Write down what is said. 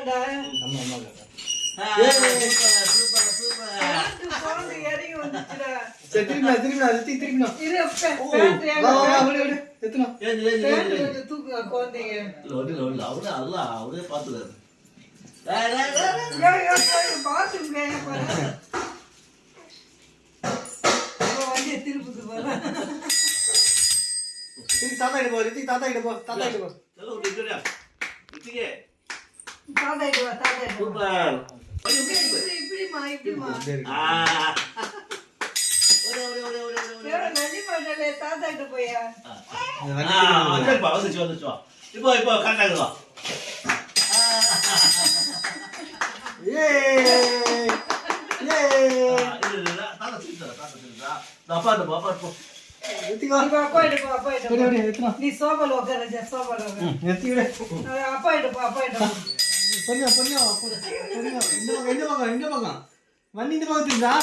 போயிட்டான்டா. அம்மா அம்மா குழந்தை இறங்கி வந்துச்சுடா. திரும்பினா திரும்பினா இரு, எத்தனை கொஞ்சம் தூக்குங்க குழந்தைங்க. பாத்துங்க வண்டியை திருப்புது போல. தாத்தா கிட்ட போ தாத்தா கிட்ட போ தாத்தா கிட்ட போ தாத்தா இடுவா தாத்தா இடுவா. இப்படிமா இப்படிமா நன்றி பண்ணல. தாத்தா கிட்ட போயா இப்போ காட்டாக்குவா நீ சோபால உட்கார சோபால அப்பா எடுப்பா அப்பா எடுப்பா பொண்ணா பொண்ணா இந்த பக்கம் வண்டி இந்த பக்கம் திருந்தா